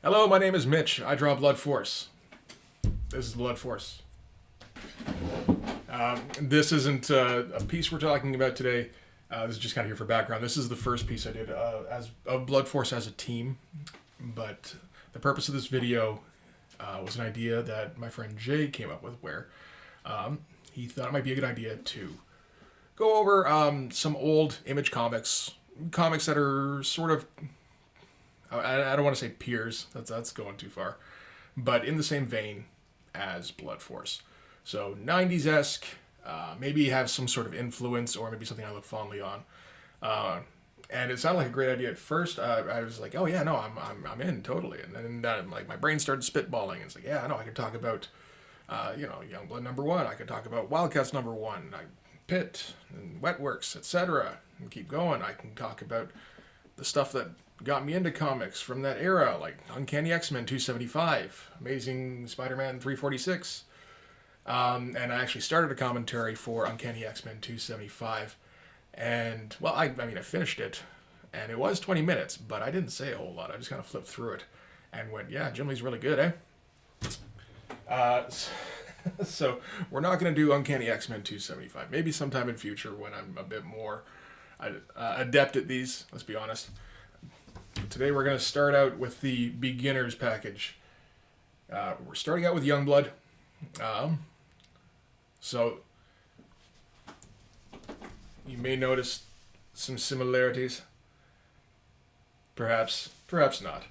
Hello, my name is Mitch. I draw Blood Force. This is Blood Force. This isn't a piece we're talking about today. This is just kind of here for background. This is the first piece I did as of Blood Force as a team. But the purpose of this video was an idea that my friend Jay came up with, where he thought it might be a good idea to go over some old Image comics that are sort of, I don't want to say peers. That's going too far, but in the same vein as Blood Force. So 90s-esque, maybe have some sort of influence, or maybe something I look fondly on. And it sounded like a great idea at first. I was like, oh yeah, no, I'm in totally. And then like my brain started spitballing. And it's like, yeah, no, I could talk about, Youngblood #1. I could talk about Wildcats #1, Pit and Wetworks, etc. And keep going. I can talk about the stuff that got me into comics from that era, like Uncanny X-Men 275, Amazing Spider-Man 346. And I actually started a commentary for Uncanny X-Men 275. And, well, I finished it. And it was 20 minutes, but I didn't say a whole lot. I just kind of flipped through it and went, yeah, Jim Lee's really good, eh? So we're not going to do Uncanny X-Men 275. Maybe sometime in future when I'm a bit more adept at these, let's be honest. Today we're going to start out with the beginner's package. We're starting out with Youngblood. So you may notice some similarities. Perhaps not.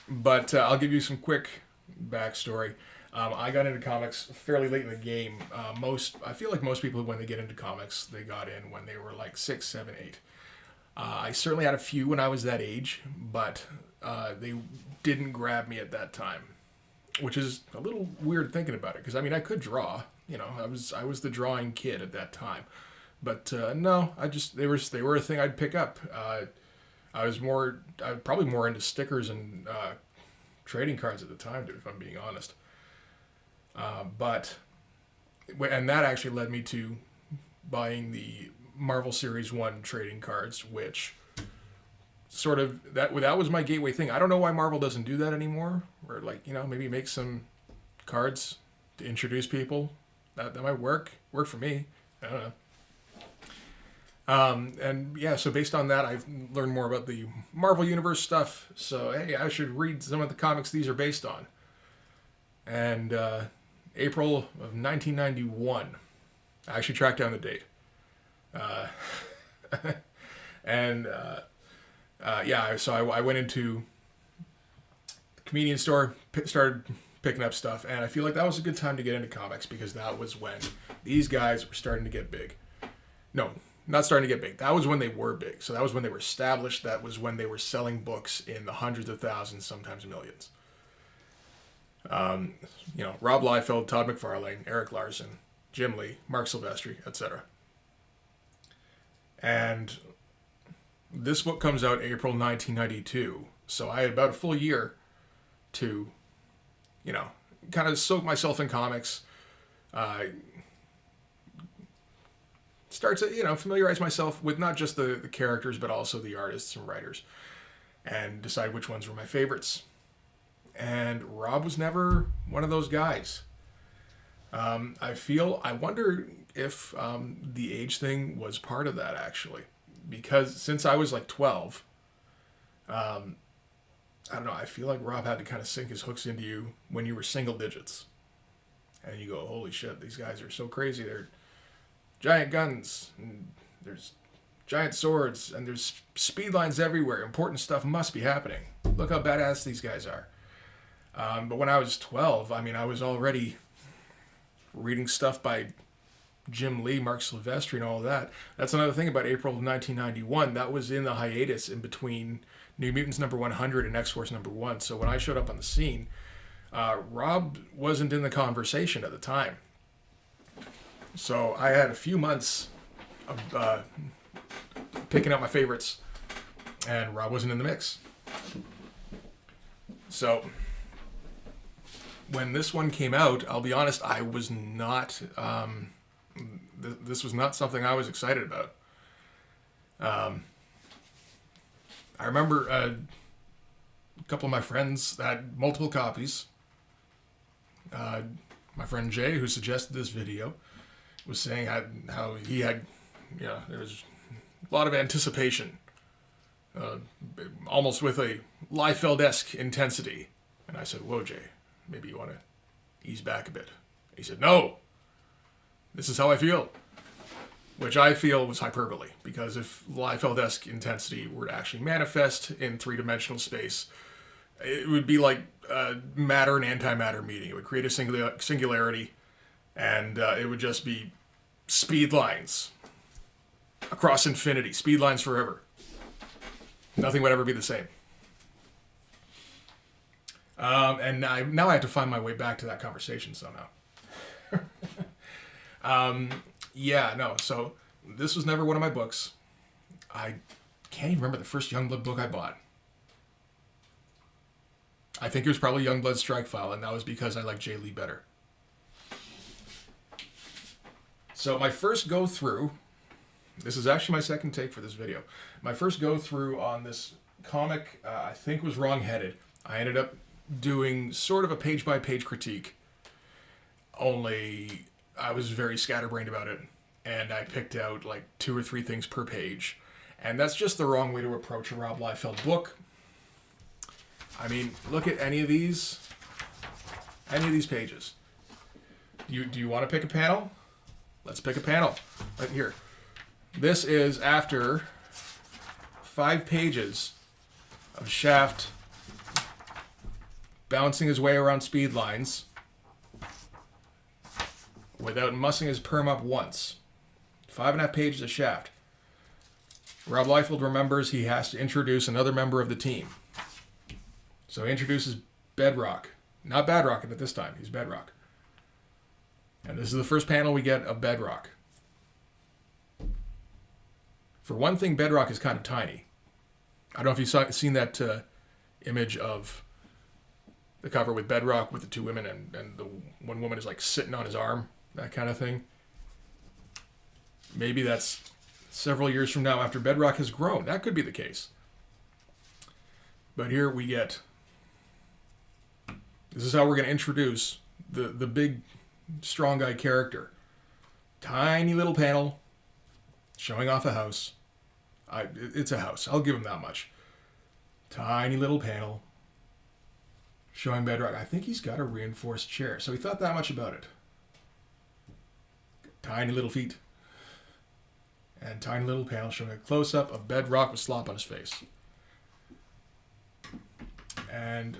But I'll give you some quick backstory. I got into comics fairly late in the game. I feel like most people, when they get into comics, they got in when they were like 6, 7, 8. I certainly had a few when I was that age, but they didn't grab me at that time, which is a little weird thinking about it. Because I could draw. I was the drawing kid at that time, but no, they were a thing I'd pick up. I was probably more into stickers and trading cards at the time, if I'm being honest. And that actually led me to buying the Marvel Series 1 trading cards, which sort of, that was my gateway thing. I don't know why Marvel doesn't do that anymore, or maybe make some cards to introduce people. That might work for me. I don't know. And yeah, so based on that, I've learned more about the Marvel Universe stuff. So hey, I should read some of the comics these are based on. And April of 1991, I actually tracked down the date. So I went into the convenience store, started picking up stuff, and I feel like that was a good time to get into comics because that was when these guys were starting to get big. No, not starting to get big. That was when they were big. So that was when they were established. That was when they were selling books in the hundreds of thousands, sometimes millions. Rob Liefeld, Todd McFarlane, Eric Larson, Jim Lee, Mark Silvestri, etc. And this book comes out April 1992. So I had about a full year to, kind of soak myself in comics. Start to, familiarize myself with not just the characters, but also the artists and writers. And decide which ones were my favorites. And Rob was never one of those guys. I wonder if the age thing was part of that, actually. Because since I was like 12, I don't know, I feel like Rob had to kind of sink his hooks into you when you were single digits. And you go, holy shit, these guys are so crazy. They're giant guns, and there's giant swords, and there's speed lines everywhere. Important stuff must be happening. Look how badass these guys are. But when I was 12, I was already reading stuff by Jim Lee, Mark Silvestri, and all of that. That's another thing about April of 1991. That was in the hiatus in between New Mutants #100 and X-Force #1. So when I showed up on the scene, Rob wasn't in the conversation at the time. So I had a few months of picking up my favorites, and Rob wasn't in the mix. So when this one came out, I'll be honest, I was not. This was not something I was excited about. I remember a couple of my friends had multiple copies. My friend Jay, who suggested this video, was saying how he had, there was a lot of anticipation, almost with a Liefeld-esque intensity. And I said, whoa, Jay, maybe you want to ease back a bit. He said, no, this is how I feel. Which I feel was hyperbole, because if Liefeld-esque intensity were to actually manifest in three-dimensional space, it would be like matter and antimatter meeting. It would create a singularity, and it would just be speed lines across infinity, speed lines forever. Nothing would ever be the same. And now I have to find my way back to that conversation somehow. So this was never one of my books. I can't even remember the first Youngblood book I bought. I think it was probably Youngblood Strike File, and that was because I like Jay Lee better. So my first go through, this is actually my second take for this video. My first go through on this comic, I think was wrong-headed. I ended up doing sort of a page-by-page critique, only I was very scatterbrained about it, and I picked out like 2 or 3 things per page. And that's just the wrong way to approach a Rob Liefeld book. I mean, look at any of these pages. Do you want to pick a panel? Let's pick a panel right here. This is after 5 pages of Shaft bouncing his way around speed lines without mussing his perm up once. 5.5 pages of Shaft. Rob Liefeld remembers he has to introduce another member of the team. So he introduces Bedrock. Not Badrocket at this time, he's Bedrock. And this is the first panel we get of Bedrock. For one thing, Bedrock is kind of tiny. I don't know if you've seen that image of the cover with Bedrock with the 2 women and the one woman is like sitting on his arm, that kind of thing. Maybe that's several years from now after Bedrock has grown. That could be the case. But here we get, this is how we're going to introduce the big strong guy character. Tiny little panel showing off a house. It's a house. I'll give him that much. Tiny little panel showing Bedrock. I think he's got a reinforced chair, so he thought that much about it. Tiny little feet. And tiny little panel showing a close-up of Bedrock with slop on his face. And,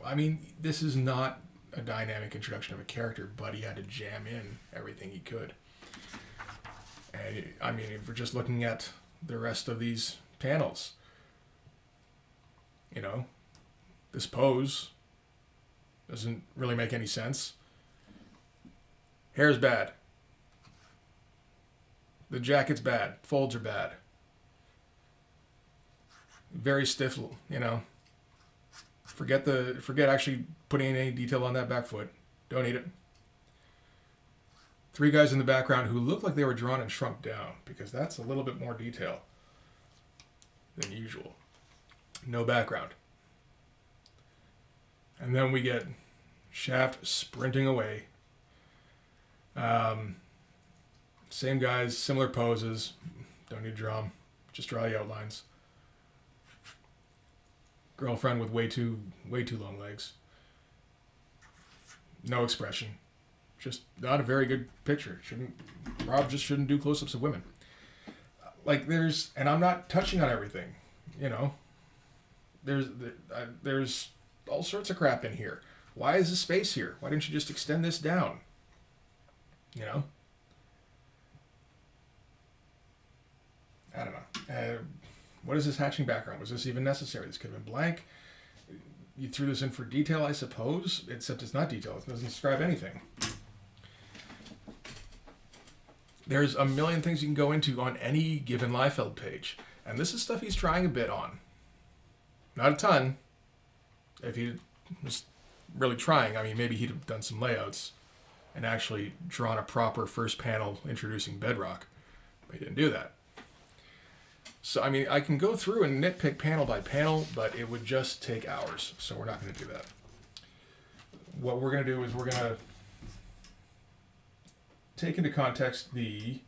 I mean, this is not a dynamic introduction of a character, but he had to jam in everything he could. And, I mean, if we're just looking at the rest of these panels, this pose doesn't really make any sense. Hair's bad. The jacket's bad. Folds are bad. Very stiff, Forget actually putting any detail on that back foot. Don't need it. 3 guys in the background who look like they were drawn and shrunk down, because that's a little bit more detail than usual. No background. And then we get Shaft sprinting away. Same guys, similar poses. Don't need drum. Just draw the outlines. Girlfriend with way too long legs. No expression. Just not a very good picture. Rob just shouldn't do close-ups of women. Like and I'm not touching on everything, There's all sorts of crap in here. Why is the space here? Why didn't you just extend this down? I don't know. What is this hatching background? Was this even necessary? This could have been blank. You threw this in for detail, I suppose, except it's not detail. It doesn't describe anything. There's a million things you can go into on any given Liefeld page. And this is stuff he's trying a bit on. Not a ton. If he was really trying, I mean, maybe he'd have done some layouts and actually drawn a proper first panel introducing Bedrock. But he didn't do that. So, I mean, I can go through and nitpick panel by panel, but it would just take hours. So we're not going to do that. What we're going to do is we're going to take into context the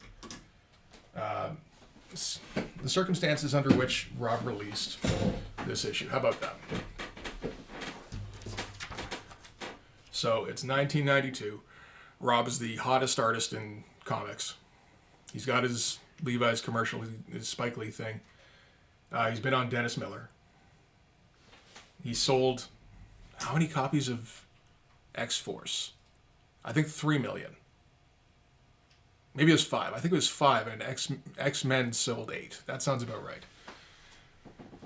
circumstances under which Rob released this issue. How about that? So it's 1992. Rob is the hottest artist in comics. He's got his Levi's commercial, his Spike Lee thing. He's been on Dennis Miller. He sold how many copies of X-Force? I think 3 million. Maybe it was 5. I think it was 5, and X-Men sold 8. That sounds about right.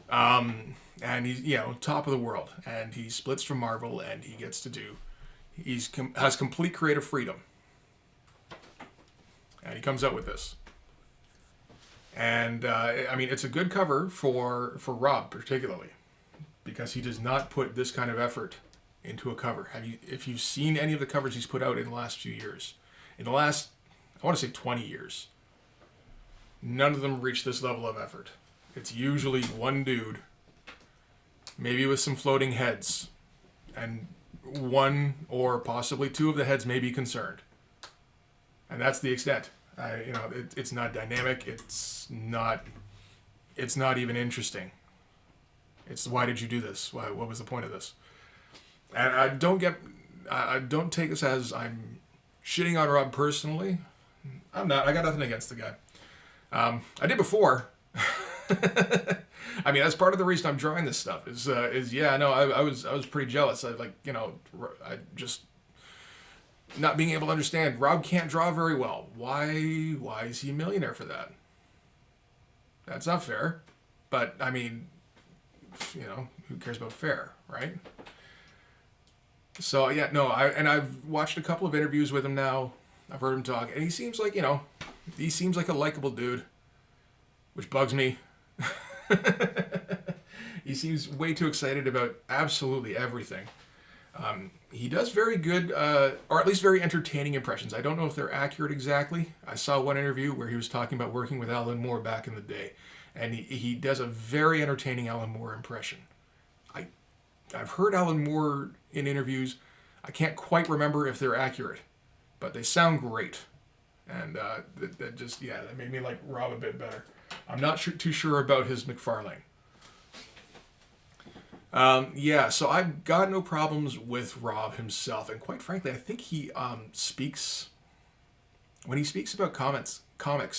And he's, top of the world. And he splits from Marvel, and he gets to do... has complete creative freedom. And he comes out with this. And, it's a good cover for Rob, particularly. Because he does not put this kind of effort into a cover. If you've seen any of the covers he's put out in the last few years, in the last, I want to say 20 years, none of them reach this level of effort. It's usually one dude, maybe with some floating heads, and one or possibly two of the heads may be concerned. And that's the extent. It's not dynamic. It's not even interesting. It's why did you do this? What was the point of this? And I don't take this as I'm shitting on Rob personally. I'm not. I got nothing against the guy. I did before. That's part of the reason I'm drawing this stuff. I was pretty jealous. I just not being able to understand. Rob can't draw very well. Why is he a millionaire for that? That's not fair. But who cares about fair, right? So I've watched a couple of interviews with him now. I've heard him talk, and he seems like a likable dude, which bugs me. He seems way too excited about absolutely everything. He does very good, or at least very entertaining impressions. I don't know if they're accurate exactly. I saw one interview where he was talking about working with Alan Moore back in the day, and he does a very entertaining Alan Moore impression. I've heard Alan Moore in interviews. I can't quite remember if they're accurate, but they sound great. And that made me like Rob a bit better. I'm not too sure about his McFarlane. So I've got no problems with Rob himself. And quite frankly, I think he speaks... When he speaks about comics,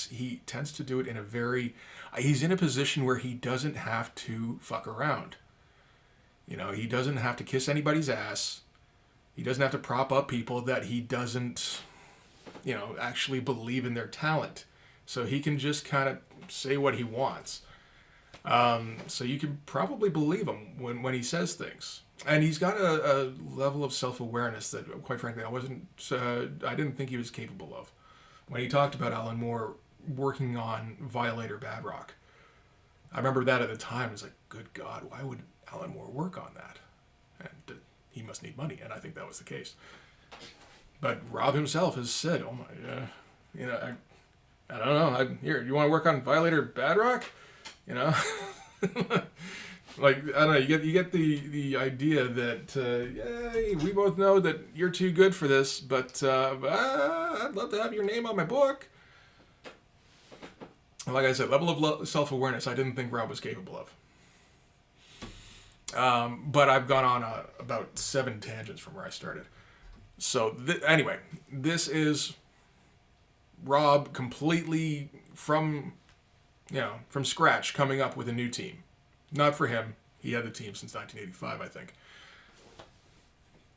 he tends to do it in a very... he's in a position where he doesn't have to fuck around. He doesn't have to kiss anybody's ass. He doesn't have to prop up people that he doesn't, actually believe in their talent. So he can just kind of say what he wants. So you can probably believe him when he says things. And he's got a level of self-awareness that, quite frankly, I didn't think he was capable of. When he talked about Alan Moore working on Violator Bad Rock, I remember that at the time. I was like, good God, why would Alan Moore work on that? And he must need money, and I think that was the case. But Rob himself has said, "Oh my, I don't know. Here, you want to work on Violator Bad Rock? Like I don't know. You get the idea that we both know that you're too good for this, but I'd love to have your name on my book." Like I said, level of self-awareness I didn't think Rob was capable of. But I've gone on about 7 tangents from where I started. So anyway, this is Rob completely from scratch coming up with a new team. Not for him. He had the team since 1985, I think.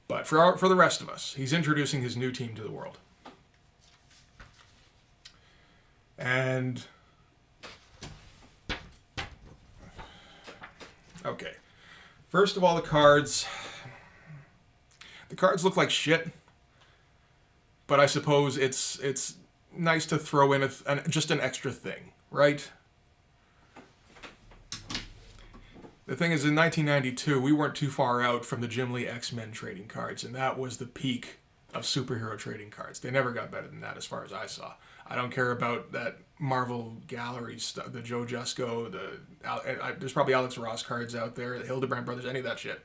But for the rest of us, he's introducing his new team to the world. And okay. First of all, the cards. The cards look like shit, but I suppose it's nice to throw in just an extra thing, right? The thing is, in 1992, we weren't too far out from the Jim Lee X-Men trading cards, and that was the peak of superhero trading cards. They never got better than that as far as I saw. I don't care about that Marvel Gallery stuff, the Joe Jusko, there's probably Alex Ross cards out there, the Hildebrand Brothers, any of that shit.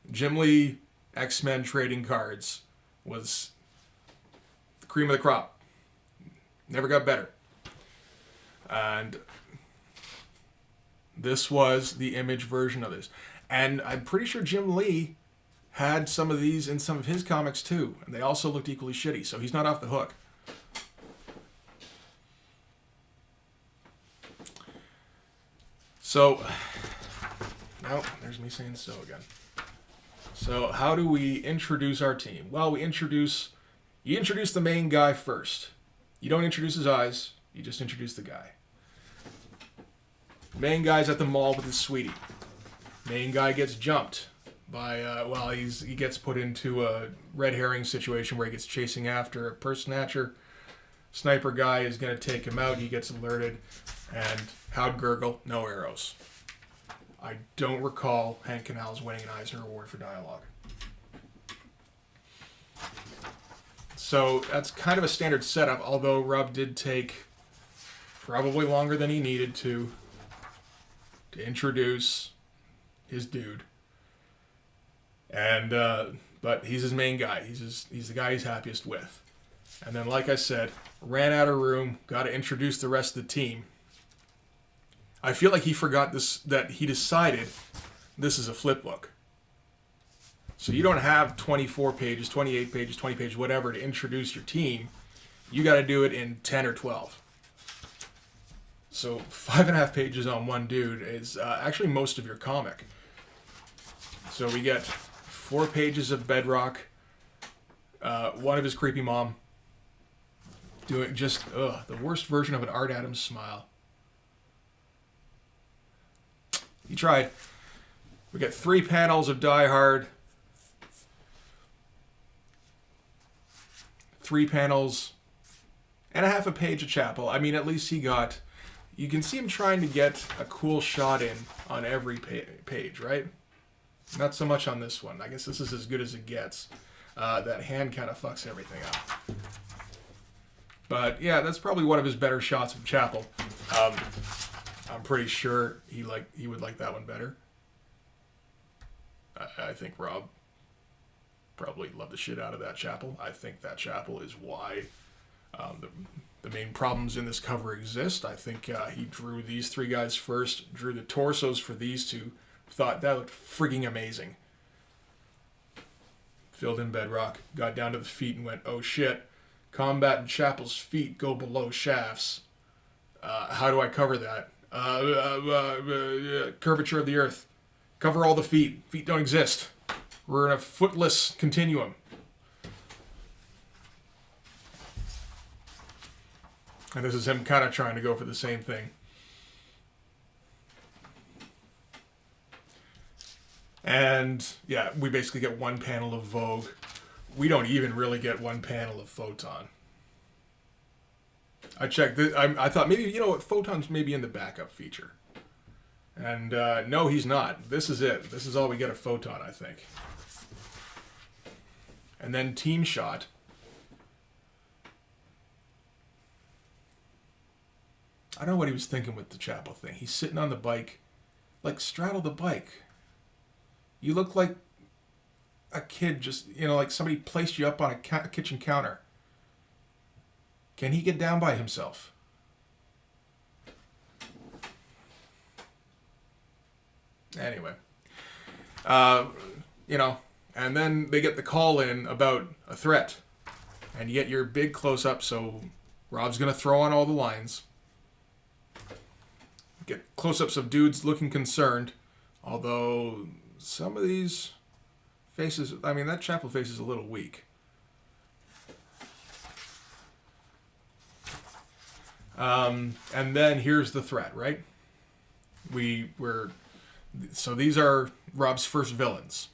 Jim Lee X-Men trading cards was the cream of the crop. Never got better. And this was the Image version of this. And I'm pretty sure Jim Lee had some of these in some of his comics too. And they also looked equally shitty, so he's not off the hook. So, no, there's me saying so again. So, how do we introduce our team? Well, you introduce the main guy first. You don't introduce his eyes, you just introduce the guy. Main guy's at the mall with his sweetie. Main guy gets jumped by, he gets put into a red herring situation where he gets chasing after a purse snatcher. Sniper guy is going to take him out. He gets alerted. And how'd gurgle? No arrows. I don't recall Hank Canals winning an Eisner Award for dialogue. So that's kind of a standard setup, although Rob did take probably longer than he needed to introduce his dude. And but he's his main guy. He's the guy he's happiest with. And then, like I said, ran out of room, got to introduce the rest of the team. I feel like he forgot that he decided this is a flip book. So you don't have 24 pages, 28 pages, 20 pages, whatever to introduce your team. You got to do it in 10 or 12. So 5.5 pages on one dude is actually most of your comic. So we get 4 pages of Bedrock, one of his creepy mom, doing just the worst version of an Art Adams smile. He tried. We get 3 panels of Die Hard. 3 panels and a half a page of Chapel. I mean, at least he got... You can see him trying to get a cool shot in on every page, right? Not so much on this one. I guess this is as good as it gets. That hand kind of fucks everything up. But yeah, that's probably one of his better shots of Chapel. I'm pretty sure he would like that one better. I think Rob probably loved the shit out of that Chapel. I think that Chapel is why the main problems in this cover exist. I think he drew these 3 guys first, drew the torsos for these 2, thought that looked freaking amazing. Filled in Bedrock, got down to the feet and went, oh shit, combat in Chapel's feet go below shafts. How do I cover that? Curvature of the earth. Cover all the feet. Feet don't exist. We're in a footless continuum. And this is him kind of trying to go for the same thing. And yeah, we basically get 1 panel of Vogue. We don't even really get 1 panel of Photon. I checked. I thought maybe, Photon's maybe in the backup feature. And no, he's not. This is it. This is all we get of Photon, I think. And then Team Shot. I don't know what he was thinking with the Chapel thing. He's sitting on the bike. Like, straddle the bike. You look like a kid just, like somebody placed you up on a kitchen counter. Can he get down by himself? Anyway. And then they get the call in about a threat. And you get your big close-up, so Rob's going to throw on all the lines. Get close-ups of dudes looking concerned. Although some of these faces, that Chapel face is a little weak. And then here's the threat, right? So these are Rob's first villains.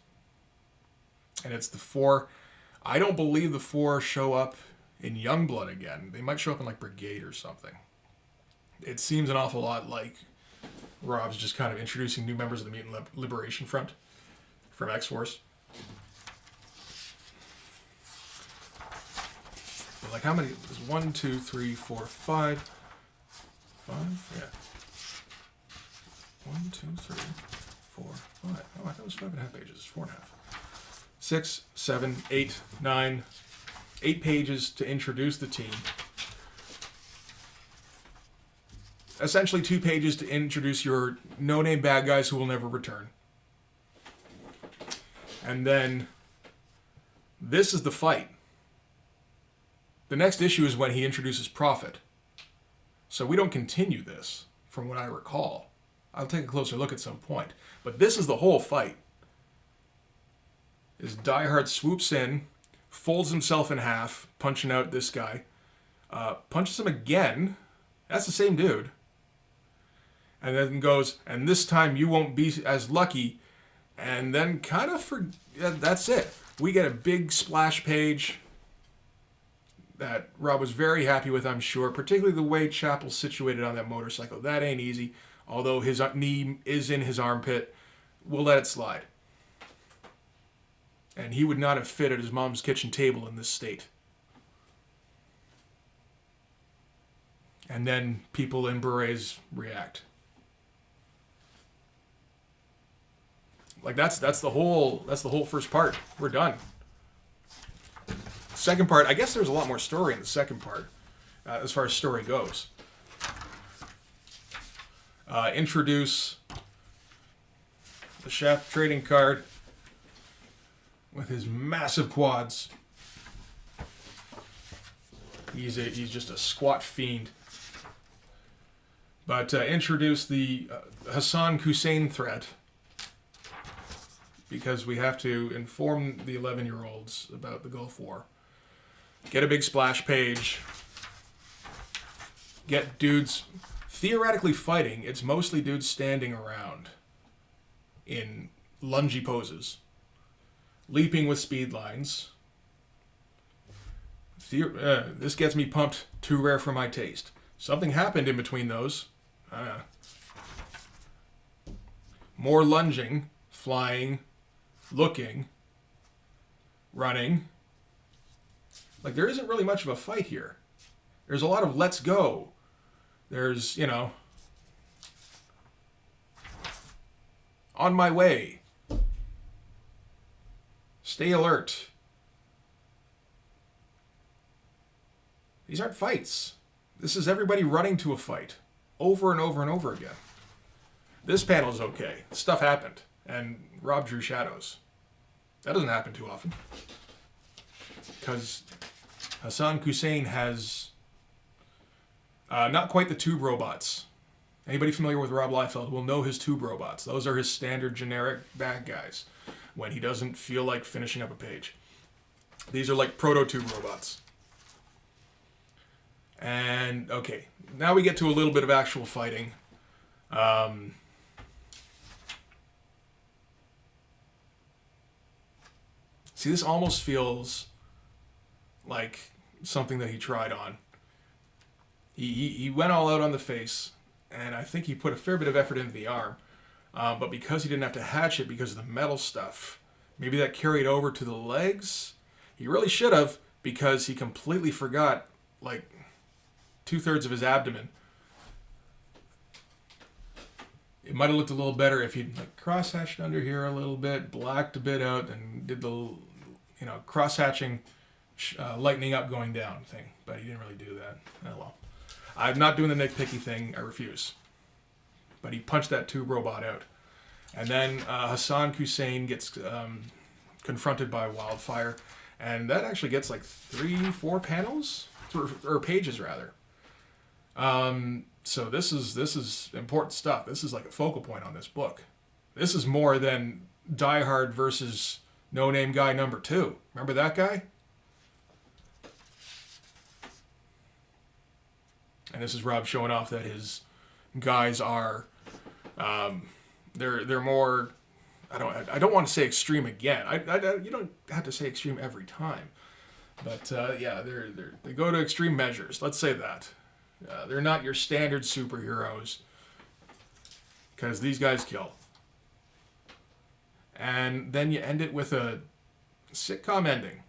And it's the 4. I don't believe the 4 show up in Youngblood again. They might show up in Brigade or something. It seems an awful lot like Rob's just kind of introducing new members of the Mutant Liberation Front from X-Force. But how many? There's 1, 2, 3, 4, 5. Yeah. 1, 2, 3, 4, 5. Oh, I thought it was 5.5 pages. It's 4.5. 6, 7, 8, 9. 8 pages to introduce the team. Essentially 2 pages to introduce your no-name bad guys who will never return. And then this is the fight. The next issue is when he introduces Prophet. So we don't continue this, from what I recall. I'll take a closer look at some point. But this is the whole fight. Is Die Hard swoops in, folds himself in half, punching out this guy. Punches him again. That's the same dude. And then goes, and this time you won't be as lucky. And then kind of that's it. We get a big splash page that Rob was very happy with, I'm sure. Particularly the way Chapel's situated on that motorcycle. That ain't easy. Although his knee is in his armpit. We'll let it slide. And he would not have fit at his mom's kitchen table in this state. And then people in berets react. Like that's the whole first part. We're done. Second part, I guess there's a lot more story in the second part, as far as story goes. Introduce the Shaft trading card with his massive quads. He's just a squat fiend. But introduce the Hassan Hussein threat, because we have to inform the 11-year-olds about the Gulf War. Get a big splash page. Get dudes theoretically fighting. It's mostly dudes standing around in lungy poses, leaping with speed lines. This gets me pumped. Too rare for my taste. Something happened in between those. More lunging, flying, looking, running. Like, there isn't really much of a fight here. There's a lot of let's go. There's, on my way. Stay alert. These aren't fights. This is everybody running to a fight. Over and over and over again. This panel's okay. Stuff happened. And Rob drew shadows. That doesn't happen too often. Because Hassan Hussein has not quite the tube robots. Anybody familiar with Rob Liefeld will know his tube robots. Those are his standard generic bad guys when he doesn't feel like finishing up a page. These are like proto-tube robots. And, okay, now we get to a little bit of actual fighting. See, this almost feels like something that he tried on. He went all out on the face, and I think he put a fair bit of effort into the arm. But because he didn't have to hatch it because of the metal stuff, maybe that carried over to the legs. He really should have, because he completely forgot, like, 2/3 of his abdomen. It might have looked a little better if he'd like cross-hatched under here a little bit, blacked a bit out, and did the, cross-hatching, lightening up, going down thing. But he didn't really do that. Oh well. I'm not doing the nitpicky thing. I refuse. But he punched that tube robot out. And then Hassan Hussein gets confronted by Wildfire. And that actually gets like 3-4 panels? Or pages, rather. So this is important stuff. This is like a focal point on this book. This is more than Die Hard versus No Name Guy number 2. Remember that guy? And this is Rob showing off that his guys are, they're more. I don't want to say extreme again. You don't have to say extreme every time, but yeah, they go to extreme measures. Let's say that. They're not your standard superheroes, because these guys kill. And then you end it with a sitcom ending,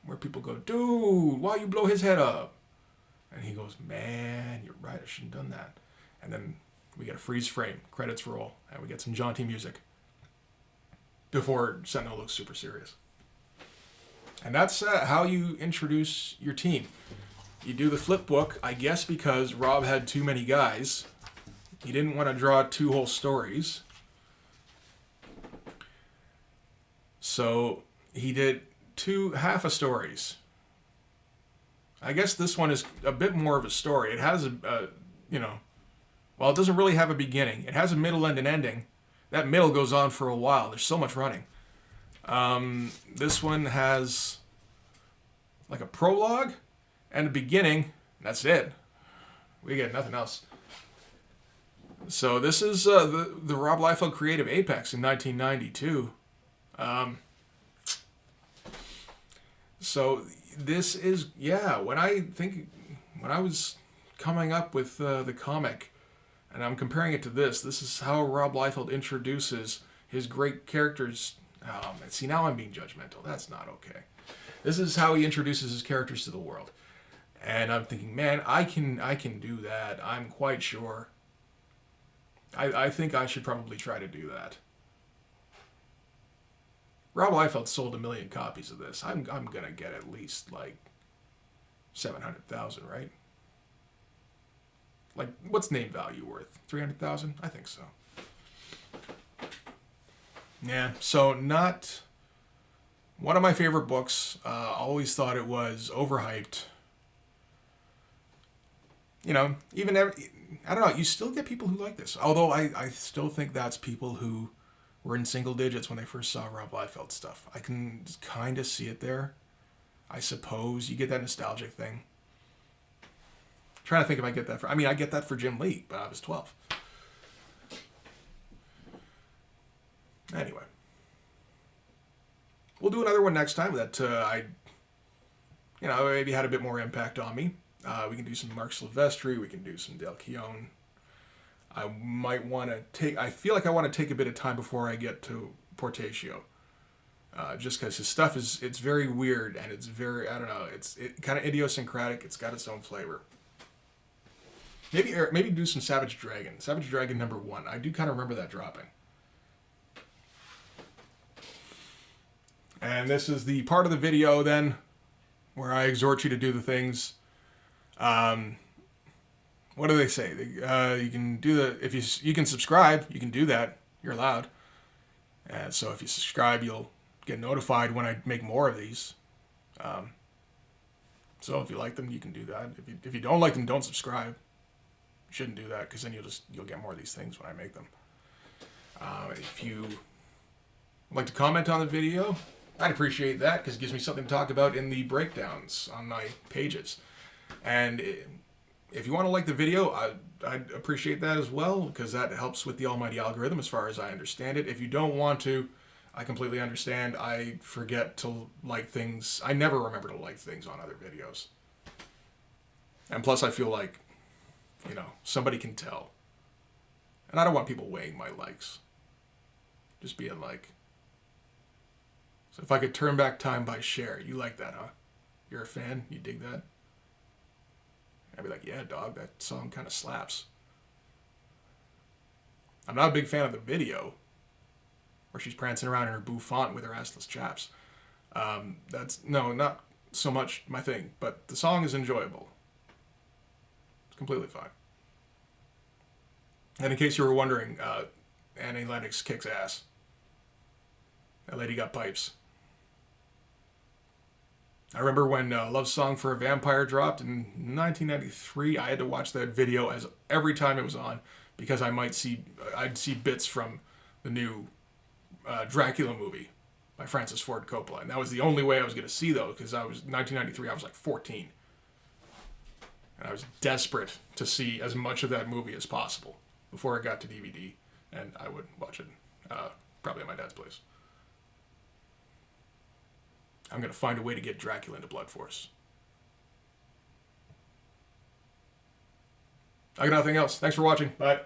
where people go, "Dude, why you blow his head up?" And he goes, "Man, you're right. I shouldn't have done that." And then we get a freeze frame, credits roll, and we get some jaunty music before Sentinel looks super serious. And that's how you introduce your team. You do the flip book, I guess because Rob had too many guys. He didn't want to draw 2 whole stories. So he did 2 half a stories. I guess this one is a bit more of a story. It has well, it doesn't really have a beginning. It has a middle and an ending. That middle goes on for a while. There's so much running. This one has like a prologue and a beginning. That's it. We get nothing else. So this is the Rob Liefeld Creative Apex in 1992. So this is, when I was coming up with the comic, and I'm comparing it to this is how Rob Liefeld introduces his great characters. See, now I'm being judgmental. That's not okay. This is how he introduces his characters to the world. And I'm thinking, man, I can do that. I'm quite sure. I think I should probably try to do that. Rob Liefeld sold 1 million copies of this. I'm gonna get at least like 700,000, right? Like, what's name value worth? 300,000? I think so. Yeah, so not one of my favorite books. Always thought it was overhyped. You know, I don't know, you still get people who like this. Although I still think that's people who were in single digits when they first saw Rob Liefeld stuff. I can kind of see it there. I suppose you get that nostalgic thing. Trying to think if I get that I get that for Jim Lee, but I was 12. Anyway. We'll do another one next time that maybe had a bit more impact on me. We can do some Mark Silvestri. We can do some Del Keown. I might want to I feel like I want to take a bit of time before I get to Portatio. Just because his stuff it's very weird and it's very, I don't know, it's kind of idiosyncratic. It's got its own flavor. Maybe do some Savage Dragon. Savage Dragon #1. I do kind of remember that dropping. And this is the part of the video then where I exhort you to do the things. What do they say? You can do if you can subscribe, you can do that. You're allowed. So if you subscribe, you'll get notified when I make more of these. So if you like them, you can do that. If you don't like them, don't subscribe. You shouldn't do that because then you'll get more of these things when I make them. If you would like to comment on the video, I'd appreciate that because it gives me something to talk about in the breakdowns on my pages. And if you want to like the video, I'd appreciate that as well because that helps with the almighty algorithm as far as I understand it. If you don't want to, I completely understand. I forget to like things. I never remember to like things on other videos. And plus I feel like, somebody can tell. And I don't want people weighing my likes. Just being like, so if I could turn back time by Cher, you like that, huh? You're a fan? You dig that? I'd be like, yeah, dog, that song kind of slaps. I'm not a big fan of the video where she's prancing around in her bouffant with her assless chaps. That's not so much my thing, but the song is enjoyable. It's completely fine. And in case you were wondering, Annie Lennox kicks ass. That lady got pipes. I remember when Love Song for a Vampire dropped in 1993. I had to watch that video every time it was on because I'd see bits from the new Dracula movie by Francis Ford Coppola, and that was the only way I was going to see those because 1993. I was like 14, and I was desperate to see as much of that movie as possible before it got to DVD, and I would watch it probably at my dad's place. I'm going to find a way to get Dracula into Blood Force. I got nothing else. Thanks for watching. Bye.